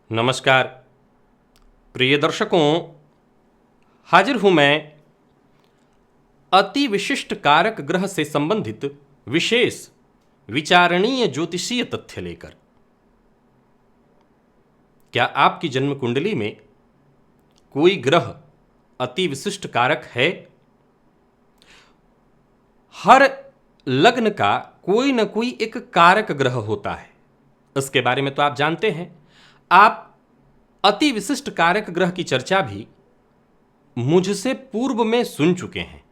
नमस्कार प्रिय दर्शकों, हाजिर हूं मैं अति विशिष्ट कारक ग्रह से संबंधित विशेष विचारणीय ज्योतिषीय तथ्य लेकर। क्या आपकी जन्म कुंडली में कोई ग्रह अति विशिष्ट कारक है? हर लग्न का कोई न कोई एक कारक ग्रह होता है, इसके बारे में तो आप जानते हैं। आप अति विशिष्ट कारक ग्रह की चर्चा भी मुझसे पूर्व में सुन चुके हैं।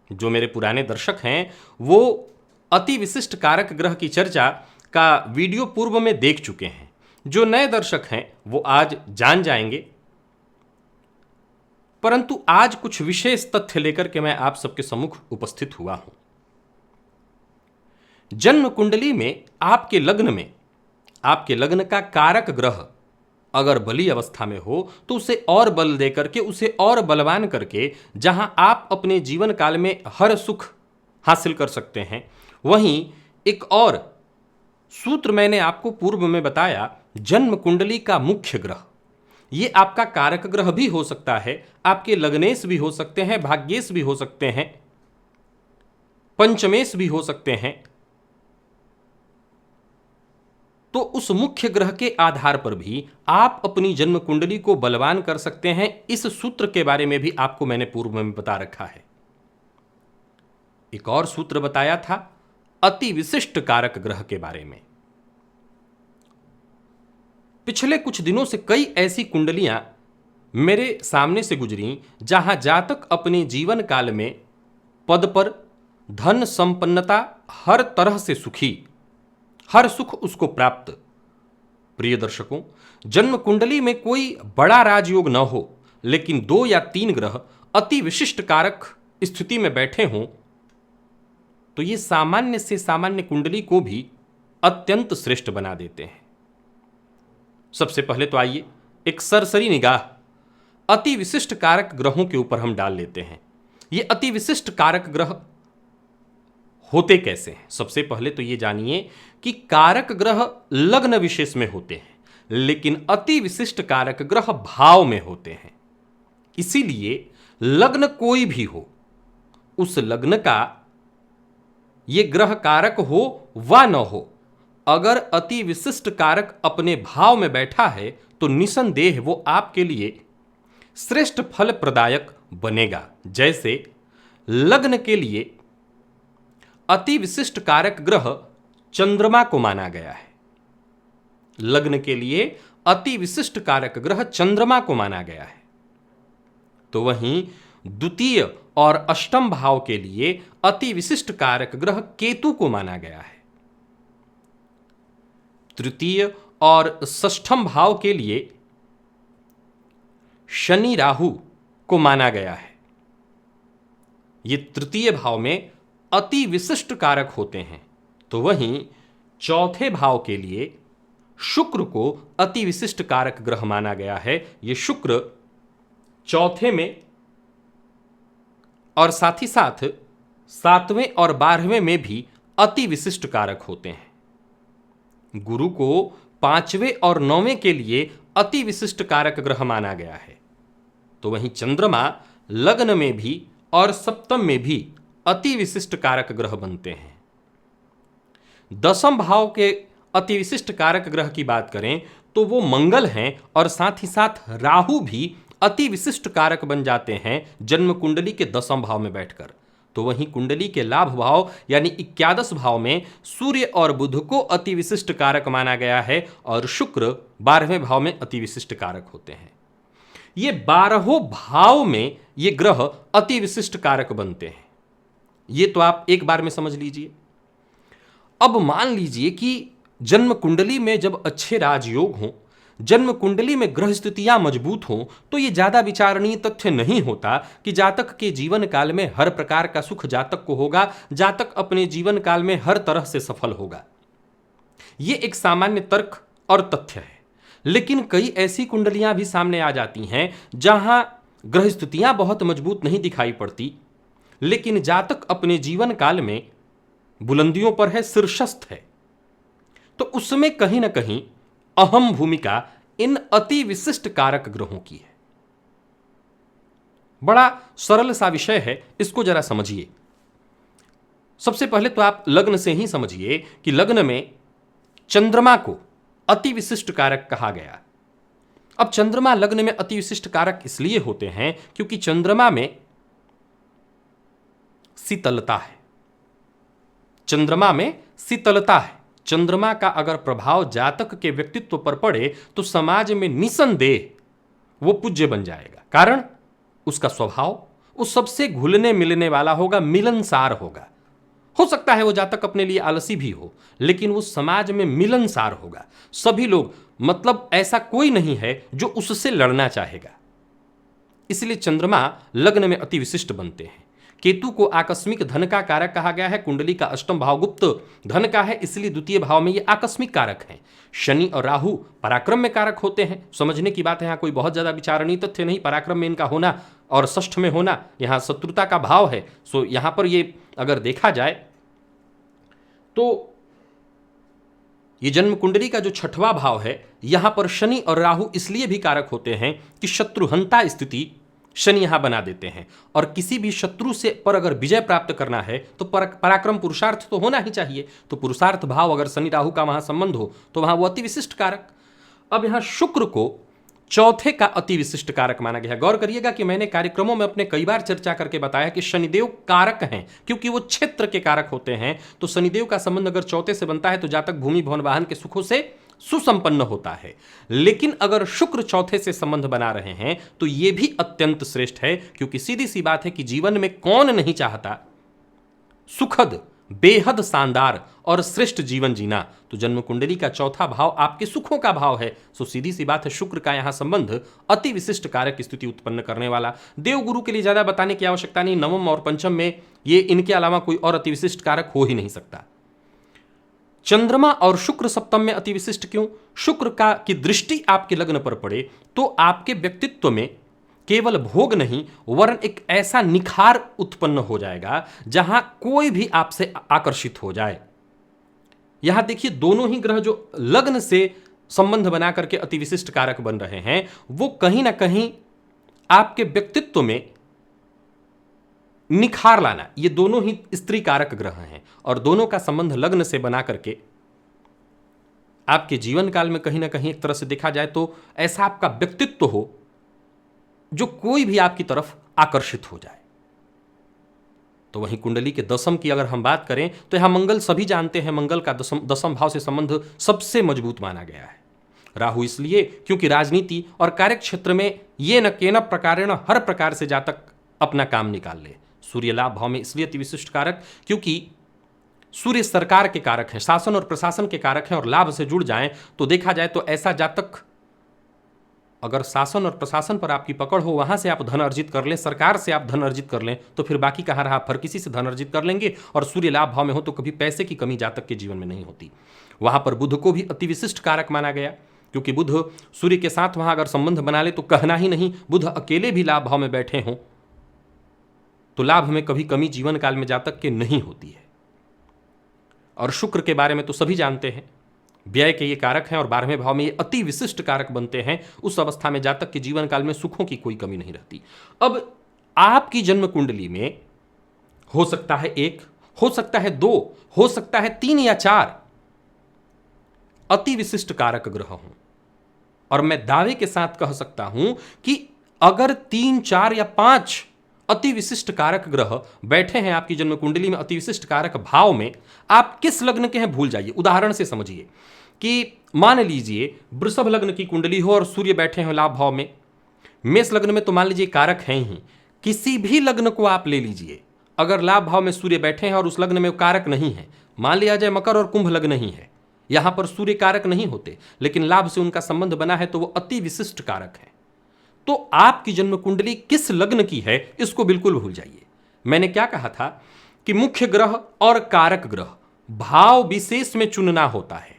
जो मेरे पुराने दर्शक हैं वो अति विशिष्ट कारक ग्रह की चर्चा का वीडियो पूर्व में देख चुके हैं। जो नए दर्शक हैं वो आज जान जाएंगे। परंतु आज कुछ विशेष तथ्य लेकर के मैं आप सबके सम्मुख उपस्थित हुआ हूं। जन्म कुंडली में आपके लग्न का कारक ग्रह अगर बली अवस्था में हो तो उसे और बल देकर के, उसे और बलवान करके, जहां आप अपने जीवन काल में हर सुख हासिल कर सकते हैं, वहीं एक और सूत्र मैंने आपको पूर्व में बताया। जन्म कुंडली का मुख्य ग्रह ये आपका कारक ग्रह भी हो सकता है, आपके लग्नेश भी हो सकते हैं, भाग्येश भी हो सकते हैं, पंचमेश भी हो सकते हैं। तो उस मुख्य ग्रह के आधार पर भी आप अपनी जन्म कुंडली को बलवान कर सकते हैं। इस सूत्र के बारे में भी आपको मैंने पूर्व में बता रखा है। एक और सूत्र बताया था अति विशिष्ट कारक ग्रह के बारे में। पिछले कुछ दिनों से कई ऐसी कुंडलियां मेरे सामने से गुजरी जहां जातक अपने जीवन काल में पद पर, धन संपन्नता, हर तरह से सुखी, हर सुख उसको प्राप्त। प्रिय दर्शकों, जन्म कुंडली में कोई बड़ा राजयोग न हो, लेकिन 2 या 3 ग्रह अति विशिष्ट कारक स्थिति में बैठे हों तो ये सामान्य से सामान्य कुंडली को भी अत्यंत श्रेष्ठ बना देते हैं। सबसे पहले तो आइए एक सरसरी निगाह अति विशिष्ट कारक ग्रहों के ऊपर हम डाल लेते हैं। ये अति विशिष्ट कारक ग्रह होते कैसे हैं? सबसे पहले तो ये जानिए कि कारक ग्रह लग्न विशेष में होते हैं, लेकिन अति विशिष्ट कारक ग्रह भाव में होते हैं। इसीलिए लग्न कोई भी हो, उस लग्न का ये ग्रह कारक हो वा न हो, अगर अति विशिष्ट कारक अपने भाव में बैठा है तो निसंदेह वो आपके लिए श्रेष्ठ फल प्रदायक बनेगा। जैसे लग्न के लिए अति विशिष्ट कारक ग्रह चंद्रमा को माना गया है। लग्न के लिए अति विशिष्ट कारक ग्रह चंद्रमा को माना गया है। तो वहीं द्वितीय और अष्टम भाव के लिए अति विशिष्ट कारक ग्रह केतु को माना गया है। तृतीय और षष्ठम भाव के लिए शनि राहु को माना गया है। ये तृतीय भाव में अति विशिष्ट कारक होते हैं। तो वहीं चौथे भाव के लिए शुक्र को अति विशिष्ट कारक ग्रह माना गया है। ये शुक्र चौथे में और साथ ही साथ 7वें और 12वें में भी अति विशिष्ट कारक होते हैं। गुरु को 5वें और 9वें के लिए अति विशिष्ट कारक ग्रह माना गया है। तो वहीं चंद्रमा लग्न में भी और सप्तम में भी अति विशिष्ट कारक ग्रह बनते हैं। 10वें भाव के अति विशिष्ट कारक ग्रह की बात करें तो वो मंगल हैं, और साथ ही साथ राहु भी अति विशिष्ट कारक बन जाते हैं जन्म कुंडली के 10वें भाव में बैठकर। तो वहीं कुंडली के लाभ भाव यानी 11 भाव में सूर्य और बुध को अति विशिष्ट कारक माना गया है, और शुक्र 12वें भाव में अति विशिष्ट कारक होते हैं। ये 12 भाव में ये ग्रह अति विशिष्ट कारक बनते हैं। ये तो आप एक बार में समझ लीजिए। अब मान लीजिए कि जन्म कुंडली में जब अच्छे राजयोग हों, जन्म कुंडली में ग्रह स्थितियां मजबूत हों, तो यह ज्यादा विचारणीय तथ्य नहीं होता कि जातक के जीवन काल में हर प्रकार का सुख जातक को होगा, जातक अपने जीवन काल में हर तरह से सफल होगा। यह एक सामान्य तर्क और तथ्य है। लेकिन कई ऐसी कुंडलियां भी सामने आ जाती हैं जहां ग्रह स्थितियां बहुत मजबूत नहीं दिखाई पड़ती, लेकिन जातक अपने जीवन काल में बुलंदियों पर है, शीर्षस्थ है। तो उसमें कहीं ना कहीं अहम भूमिका इन अति विशिष्ट कारक ग्रहों की है। बड़ा सरल सा विषय है, इसको जरा समझिए। सबसे पहले तो आप लग्न से ही समझिए कि लग्न में चंद्रमा को अति विशिष्ट कारक कहा गया। अब चंद्रमा लग्न में अति विशिष्ट कारक इसलिए होते हैं क्योंकि चंद्रमा में शीतलता है। चंद्रमा में शीतलता है। चंद्रमा का अगर प्रभाव जातक के व्यक्तित्व पर पड़े तो समाज में निसंदेह वो पूज्य बन जाएगा। कारण उसका स्वभाव वो सबसे घुलने मिलने वाला होगा, मिलनसार होगा। हो सकता है वो जातक अपने लिए आलसी भी हो, लेकिन वो समाज में मिलनसार होगा। सभी लोग, मतलब ऐसा कोई नहीं है जो उससे लड़ना चाहेगा। इसलिए चंद्रमा लग्न में अति विशिष्ट बनते हैं। केतु को आकस्मिक धन का कारक कहा गया है। कुंडली का अष्टम भाव गुप्त धन का है, इसलिए द्वितीय भाव में ये आकस्मिक कारक हैं। शनि और राहु पराक्रम में कारक होते हैं। समझने की बात है, यहाँ कोई बहुत ज्यादा विचारणीय तथ्य नहीं। पराक्रम में इनका होना और षष्ठ में होना, यहाँ शत्रुता का भाव है। सो यहां पर ये अगर देखा जाए तो ये जन्म कुंडली का जो छठवां भाव है, यहां पर शनि और राहु इसलिए भी कारक होते हैं कि शत्रुहंता स्थिति शनि यहां बना देते हैं। और किसी भी शत्रु से पर अगर विजय प्राप्त करना है तो पराक्रम पुरुषार्थ तो होना ही चाहिए। तो पुरुषार्थ भाव अगर शनि राहु का वहां संबंध हो तो वहां वो अति विशिष्ट कारक। अब यहां शुक्र को चौथे का अति विशिष्ट कारक माना गया है। गौर करिएगा कि मैंने कार्यक्रमों में अपने कई बार चर्चा करके बताया कि शनिदेव कारक हैं, क्योंकि वो क्षेत्र के कारक होते हैं। तो शनिदेव का संबंध अगर चौथे से बनता है तो जातक भूमि भवन वाहन के सुखों से सुसंपन्न होता है। लेकिन अगर शुक्र चौथे से संबंध बना रहे हैं तो यह भी अत्यंत श्रेष्ठ है, क्योंकि सीधी सी बात है कि जीवन में कौन नहीं चाहता सुखद, बेहद शानदार और श्रेष्ठ जीवन जीना। तो जन्म कुंडली का चौथा भाव आपके सुखों का भाव है। सो सीधी सी बात है, शुक्र का यहां संबंध अति विशिष्ट कारक स्थिति उत्पन्न करने वाला। देवगुरु के लिए ज्यादा बताने की आवश्यकता नहीं। नवम और पंचम में ये इनके अलावा कोई और अति विशिष्ट कारक हो ही नहीं सकता। चंद्रमा और शुक्र सप्तम में अति विशिष्ट क्यों? शुक्र का की दृष्टि आपके लग्न पर पड़े तो आपके व्यक्तित्व में केवल भोग नहीं वरन एक ऐसा निखार उत्पन्न हो जाएगा जहां कोई भी आपसे आकर्षित हो जाए। यहां देखिए, दोनों ही ग्रह जो लग्न से संबंध बना करके अति विशिष्ट कारक बन रहे हैं, वो कहीं ना कहीं आपके व्यक्तित्व में निखार लाना, ये दोनों ही स्त्री कारक ग्रह हैं और दोनों का संबंध लग्न से बना करके आपके जीवन काल में कहीं ना कहीं एक तरह से देखा जाए तो ऐसा आपका व्यक्तित्व हो जो कोई भी आपकी तरफ आकर्षित हो जाए। तो वहीं कुंडली के दसम की अगर हम बात करें तो यहां मंगल, सभी जानते हैं मंगल का दसम भाव से संबंध सबसे मजबूत माना गया है। राहु इसलिए क्योंकि राजनीति और कार्य क्षेत्र में ये न केन प्रकारेण हर प्रकार से जातक अपना काम निकाल ले। सूर्य लाभ भाव में इसलिए अति विशिष्ट कारक क्योंकि सूर्य सरकार के कारक हैं, शासन और प्रशासन के कारक हैं, और लाभ से जुड़ जाएं तो देखा जाए तो ऐसा जातक, अगर शासन और प्रशासन पर आपकी पकड़ हो, वहां से आप धन अर्जित कर लें, सरकार से आप धन अर्जित कर लें, तो फिर बाकी कहाँ रहा, हर किसी से धन अर्जित कर लेंगे। और सूर्य लाभ भाव में हो तो कभी पैसे की कमी जातक के जीवन में नहीं होती। वहां पर बुध को भी अति विशिष्ट कारक माना गया क्योंकि बुध सूर्य के साथ वहां अगर संबंध बना ले तो कहना ही नहीं, बुध अकेले भी लाभ भाव में बैठे हों तो लाभ में कभी कमी जीवन काल में जातक के नहीं होती है। और शुक्र के बारे में तो सभी जानते हैं, व्यय के ये कारक हैं और 12वें भाव में ये अति विशिष्ट कारक बनते हैं। उस अवस्था में जातक के जीवन काल में सुखों की कोई कमी नहीं रहती। अब आपकी जन्म कुंडली में हो सकता है 1, हो सकता है 2, हो सकता है 3 या 4 अति विशिष्ट कारक ग्रह हों, और मैं दावे के साथ कह सकता हूं कि अगर 3, 4 या 5 अति विशिष्ट कारक ग्रह बैठे हैं आपकी जन्म कुंडली में अति विशिष्ट कारक भाव में, आप किस लग्न के हैं भूल जाइए। उदाहरण से समझिए कि मान लीजिए वृषभ लग्न की कुंडली हो और सूर्य बैठे हैं लाभ भाव में। मेष लग्न में तो मान लीजिए कारक हैं ही, किसी भी लग्न को आप ले लीजिए, अगर लाभ भाव में सूर्य बैठे हैं और उस लग्न में कारक नहीं है, मान लिया जाए मकर और कुंभ लग्न ही है, यहां पर सूर्य कारक नहीं होते लेकिन लाभ से उनका संबंध बना है तो वो अति विशिष्ट कारक है। तो आपकी जन्म कुंडली किस लग्न की है इसको बिल्कुल भूल जाइए। मैंने क्या कहा था कि मुख्य ग्रह और कारक ग्रह भाव विशेष में चुनना होता है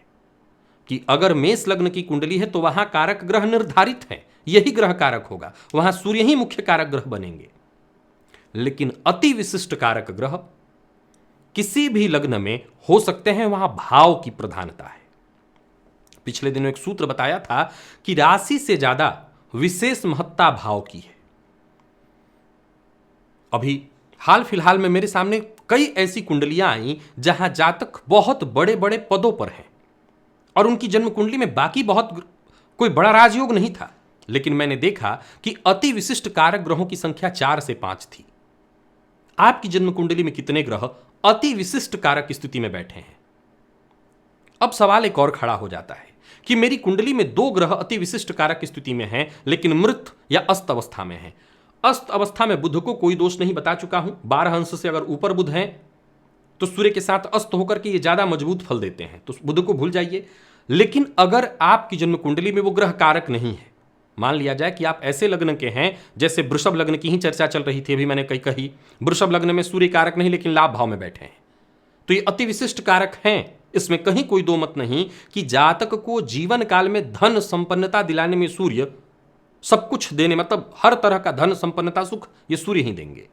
कि अगर मेष लग्न की कुंडली है तो वहां कारक ग्रह निर्धारित है, यही ग्रह कारक होगा, वहां सूर्य ही मुख्य कारक ग्रह बनेंगे। लेकिन अति विशिष्ट कारक ग्रह किसी भी लग्न में हो सकते हैं, वहां भाव की प्रधानता है। पिछले दिनों एक सूत्र बताया था कि राशि से ज्यादा विशेष महत्ता भाव की है। अभी हाल फिलहाल में मेरे सामने कई ऐसी कुंडलियां आई जहां जातक बहुत बड़े बड़े पदों पर हैं और उनकी जन्म कुंडली में बाकी बहुत कोई बड़ा राजयोग नहीं था, लेकिन मैंने देखा कि अति विशिष्ट कारक ग्रहों की संख्या 4 से 5 थी। आपकी जन्म कुंडली में कितने ग्रह अति विशिष्ट कारक की स्थिति में बैठे हैं? अब सवाल एक और खड़ा हो जाता है कि मेरी कुंडली में 2 ग्रह अति विशिष्ट कारक की स्थिति में हैं, लेकिन मृत या अस्त अवस्था में हैं। अस्त अवस्था में बुध को कोई दोष नहीं बता चुका हूं। 12 अंश से अगर ऊपर बुध हैं तो सूर्य के साथ अस्त होकर के ये ज्यादा मजबूत फल देते हैं, तो बुध को भूल जाइए। लेकिन अगर आपकी जन्म कुंडली में वो ग्रह कारक नहीं है, मान लिया जाए कि आप ऐसे लग्न के हैं, जैसे वृषभ लग्न की ही चर्चा चल रही थी अभी मैंने कही, वृषभ लग्न में सूर्य कारक नहीं लेकिन लाभ भाव में बैठे हैं, तो ये अति विशिष्ट कारक हैं। इसमें कहीं कोई दो मत नहीं कि जातक को जीवन काल में धन संपन्नता दिलाने में सूर्य सब कुछ देने, मतलब हर तरह का धन संपन्नता सुख ये सूर्य ही देंगे।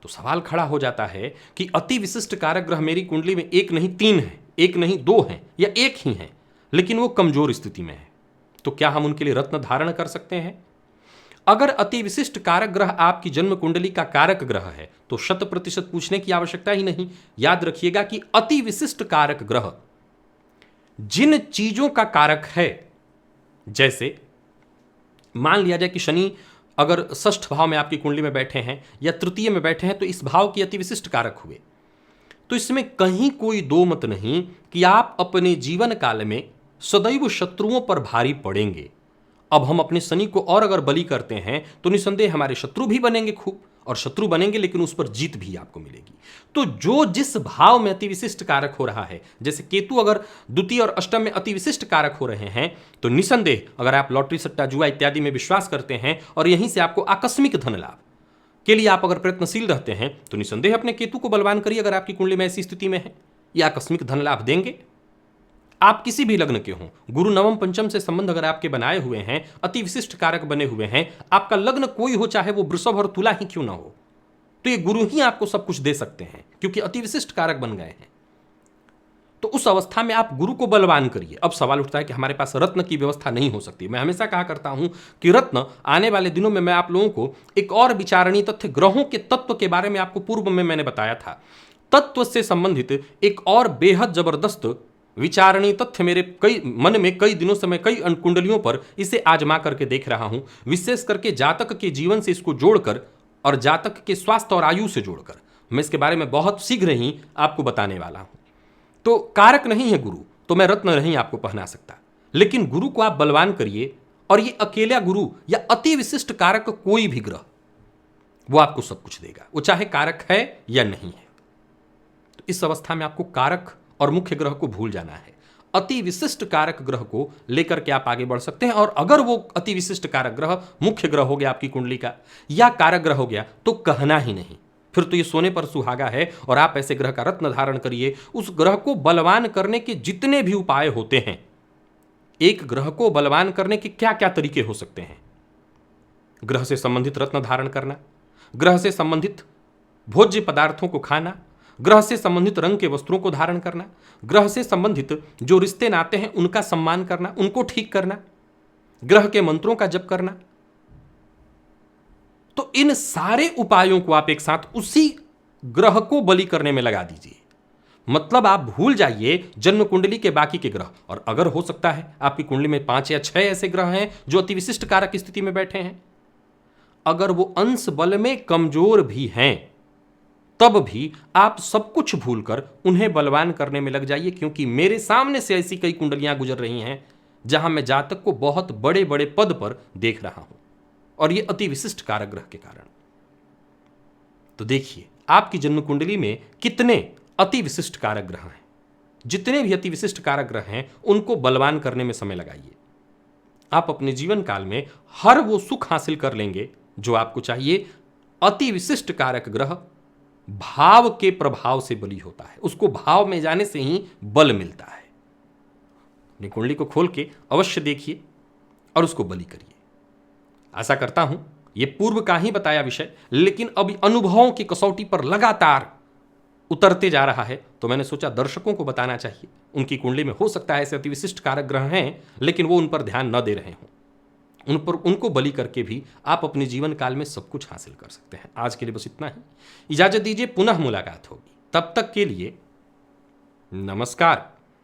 तो सवाल खड़ा हो जाता है कि अति विशिष्ट कारक ग्रह मेरी कुंडली में 1 नहीं 3 है, 1 नहीं 2 हैं या 1 ही है, लेकिन वो कमजोर स्थिति में है, तो क्या हम उनके लिए रत्न धारण कर सकते हैं? अगर अति विशिष्ट कारक ग्रह आपकी जन्म कुंडली का कारक ग्रह है तो 100% पूछने की आवश्यकता ही नहीं। याद रखिएगा कि अति विशिष्ट कारक ग्रह जिन चीजों का कारक है, जैसे मान लिया जाए कि शनि अगर 6ठ भाव में आपकी कुंडली में बैठे हैं या तृतीय में बैठे हैं तो इस भाव की अति विशिष्ट कारक हुए, तो इसमें कहीं कोई दो मत नहीं कि आप अपने जीवन काल में सदैव शत्रुओं पर भारी पड़ेंगे। अब हम अपने शनि को और अगर बलि करते हैं तो निसंदेह हमारे शत्रु भी बनेंगे खूब, और शत्रु बनेंगे लेकिन उस पर जीत भी आपको मिलेगी। तो जो जिस भाव में अति विशिष्ट कारक हो रहा है, जैसे केतु अगर द्वितीय और अष्टम में अति विशिष्ट कारक हो रहे हैं, तो निसंदेह अगर आप लॉटरी सट्टा जुआ इत्यादि में विश्वास करते हैं और यहीं से आपको आकस्मिक धन लाभ के लिए आप अगर प्रयत्नशील रहते हैं, तो निसंदेह अपने केतु को बलवान करिए। अगर आपकी कुंडली में ऐसी स्थिति में है, ये आकस्मिक धन लाभ देंगे। आप किसी भी लग्न के हों, गुरु नवम पंचम से संबंध अगर आपके बनाए हुए हैं, अति विशिष्ट कारक बने हुए हैं, आपका लग्न कोई हो, चाहे वो वृषभ और तुला ही क्यों ना हो, तो ये गुरु ही आपको सब कुछ दे सकते हैं क्योंकि अति विशिष्ट कारक बन गए हैं। तो उस अवस्था में आप गुरु को बलवान करिए। अब सवाल उठता है कि हमारे पास रत्न की व्यवस्था नहीं हो सकती। मैं हमेशा कहा करता हूं कि रत्न आने वाले दिनों में मैं आप लोगों को एक और विचारणीय तथ्य, ग्रहों के तत्व के बारे में आपको पूर्व में मैंने बताया था, तत्व से संबंधित एक और बेहद जबरदस्त विचारणीय तथ्य मेरे मन में कई दिनों से मैं कई कुंडलियों पर इसे आजमा करके देख रहा हूं, विशेष करके जातक के जीवन से इसको जोड़कर और जातक के स्वास्थ्य और आयु से जोड़कर मैं इसके बारे में बहुत शीघ्र ही आपको बताने वाला हूं। तो कारक नहीं है गुरु, तो मैं रत्न नहीं आपको पहना सकता, लेकिन गुरु को आप बलवान करिए और ये अकेला गुरु या अति विशिष्ट कारक कोई भी ग्रह वो आपको सब कुछ देगा, वो चाहे कारक है या नहीं है। तो इस अवस्था में आपको कारक और मुख्य ग्रह को भूल जाना है। अति विशिष्ट कारक ग्रह को लेकर के आप आगे बढ़ सकते हैं, और अगर वो अति विशिष्ट कारक ग्रह मुख्य ग्रह हो गया आपकी कुंडली का या कारक ग्रह हो गया तो कहना ही नहीं, फिर तो ये सोने पर सुहागा है। और आप ऐसे ग्रह का रत्न धारण करिए। उस ग्रह को बलवान करने के जितने भी उपाय होते हैं, एक ग्रह को बलवान करने के क्या क्या तरीके हो सकते हैं? ग्रह से संबंधित रत्न धारण करना, ग्रह से संबंधित भोज्य पदार्थों को खाना, ग्रह से संबंधित रंग के वस्त्रों को धारण करना, ग्रह से संबंधित जो रिश्ते नाते हैं उनका सम्मान करना, उनको ठीक करना, ग्रह के मंत्रों का जप करना। तो इन सारे उपायों को आप एक साथ उसी ग्रह को बलि करने में लगा दीजिए। मतलब आप भूल जाइए जन्म कुंडली के बाकी के ग्रह, और अगर हो सकता है आपकी कुंडली में 5 या 6 ऐसे ग्रह हैं जो अति विशिष्ट कारक की स्थिति में बैठे हैं, अगर वो अंश बल में कमजोर भी हैं तब भी आप सब कुछ भूलकर उन्हें बलवान करने में लग जाइए, क्योंकि मेरे सामने से ऐसी कई कुंडलियां गुजर रही हैं जहां मैं जातक को बहुत बड़े बड़े पद पर देख रहा हूं, और ये अति विशिष्ट कारक ग्रह के कारण। तो देखिए आपकी जन्म कुंडली में कितने अति विशिष्ट कारक ग्रह हैं। जितने भी अति विशिष्ट कारक ग्रह हैं उनको बलवान करने में समय लगाइए। आप अपने जीवन काल में हर वो सुख हासिल कर लेंगे जो आपको चाहिए। अति विशिष्ट कारक ग्रह भाव के प्रभाव से बली होता है, उसको भाव में जाने से ही बल मिलता है। अपनी कुंडली को खोल के अवश्य देखिए और उसको बलि करिए। आशा करता हूं ये पूर्व का ही बताया विषय, लेकिन अभी अनुभवों की कसौटी पर लगातार उतरते जा रहा है, तो मैंने सोचा दर्शकों को बताना चाहिए। उनकी कुंडली में हो सकता है ऐसे अति विशिष्ट कारक ग्रह हैं, लेकिन वो उन पर ध्यान न दे रहे हों। उनको बलि करके भी आप अपने जीवन काल में सब कुछ हासिल कर सकते हैं। आज के लिए बस इतना ही। इजाजत दीजिए, पुनः मुलाकात होगी। तब तक के लिए नमस्कार।